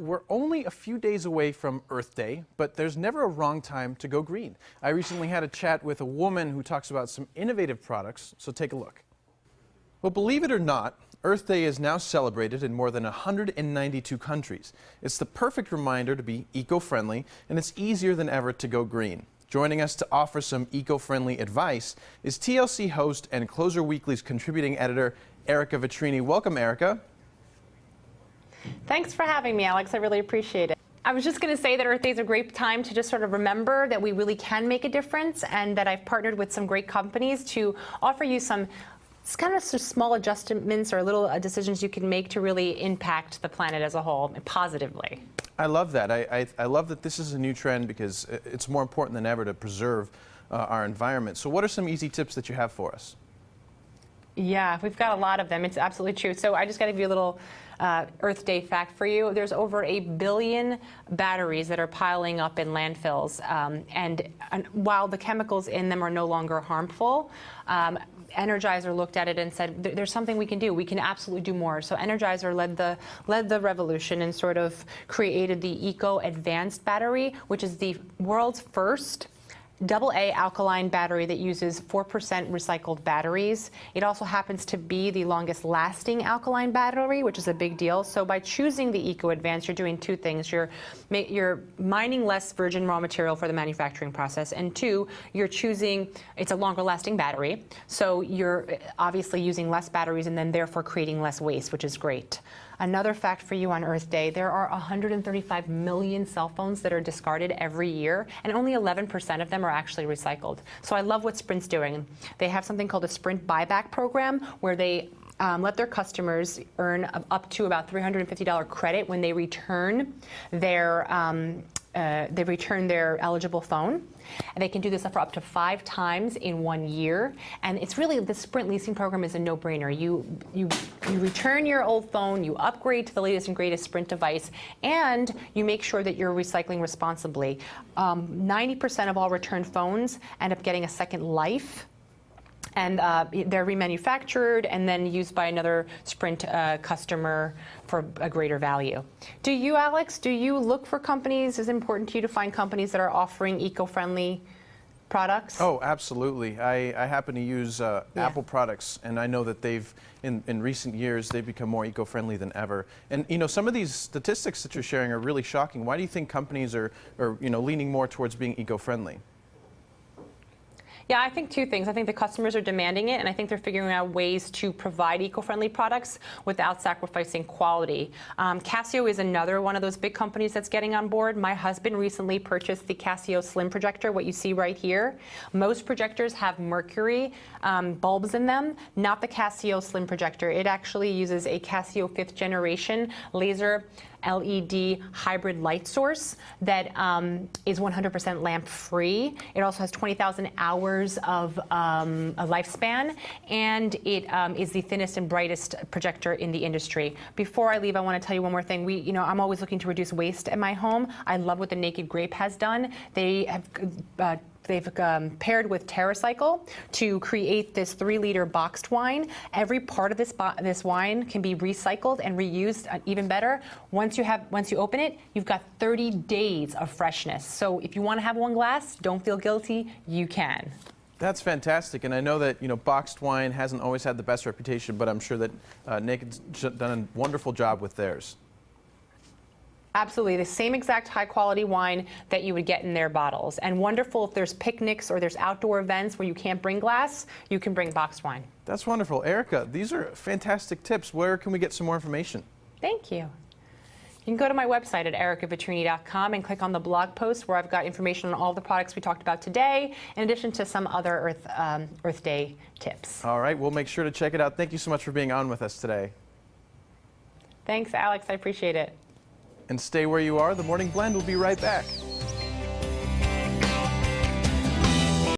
We're only a few days away from Earth Day, but there's never a wrong time to go green. I recently had a chat with a woman who talks about some innovative products, so take a look. Well, believe it or not, Earth Day is now celebrated in more than 192 countries. It's the perfect reminder to be eco-friendly, and it's easier than ever to go green. Joining us to offer some eco-friendly advice is TLC host and Closer Weekly's contributing editor, Erica Vetrini. Welcome, Erica. Thanks for having me, Alex. I really appreciate it. I was just going to say that Earth Day is a great time to just sort of remember that we really can make a difference, and that I've partnered with some great companies to offer you some kind of small adjustments or little decisions you can make to really impact the planet as a whole positively. I love that. I love that this is a new trend because it's more important than ever to preserve our environment. So what are some easy tips that you have for us? Yeah, we've got a lot of them. It's absolutely true. So I just got to give you a little Earth Day fact for you. There's over 1 billion batteries that are piling up in landfills. And while the chemicals in them are no longer harmful, Energizer looked at it and said, there's something we can do. We can absolutely do more. So Energizer led the revolution and sort of created the Eco Advanced battery, which is the world's first AA alkaline battery that uses 4% recycled batteries. It also happens to be the longest lasting alkaline battery, which is a big deal. So by choosing the Eco Advanced, you're doing two things. You're mining less virgin raw material for the manufacturing process, and two, you're choosing, it's a longer lasting battery, so you're obviously using less batteries and then therefore creating less waste, which is great. Another fact for you on Earth Day, there are 135 million cell phones that are discarded every year, and only 11% of them are actually recycled. So I love what Sprint's doing. They have something called a Sprint buyback program where they let their customers earn up to about $350 credit when they return their eligible phone. And they can do this for up to 5 times in 1 year. And it's really, the Sprint leasing program is a no-brainer. You return your old phone, you upgrade to the latest and greatest Sprint device, and you make sure that you're recycling responsibly. 90% of all returned phones end up getting a second life. And they're remanufactured and then used by another Sprint customer for a greater value. Do you, Alex, do you look for companies? Is it important to you to find companies that are offering eco-friendly products? Oh, absolutely. I happen to use Apple products, and I know that they've, in recent years, they've become more eco-friendly than ever. And you know, some of these statistics that you're sharing are really shocking. Why do you think companies are leaning more towards being eco-friendly? Yeah, I think two things. I think the customers are demanding it, and I think they're figuring out ways to provide eco-friendly products without sacrificing quality. Casio is another one of those big companies that's getting on board. My husband recently purchased the Casio Slim projector, what you see right here. Most projectors have mercury bulbs in them, not the Casio Slim projector. It actually uses a Casio 5th generation laser LED hybrid light source that is 100% lamp free. It also has 20,000 hours of a lifespan, and it is the thinnest and brightest projector in the industry. Before I leave, I want to tell you one more thing. I'm always looking to reduce waste at my home. I love what the Naked Grape has done. They have They've paired with TerraCycle to create this 3-liter boxed wine. Every part of this wine can be recycled and reused. Even better, once you open it, you've got 30 days of freshness. So if you want to have one glass, don't feel guilty. You can. That's fantastic, and I know that boxed wine hasn't always had the best reputation, but I'm sure that Naked's done a wonderful job with theirs. Absolutely, the same exact high-quality wine that you would get in their bottles. And wonderful if there's picnics or there's outdoor events where you can't bring glass, you can bring boxed wine. That's wonderful. Erica, these are fantastic tips. Where can we get some more information? Thank you. You can go to my website at ericavetrini.com and click on the blog post where I've got information on all the products we talked about today, in addition to some other Earth Day tips. All right, we'll make sure to check it out. Thank you so much for being on with us today. Thanks, Alex. I appreciate it. And stay where you are. The Morning Blend will be right back.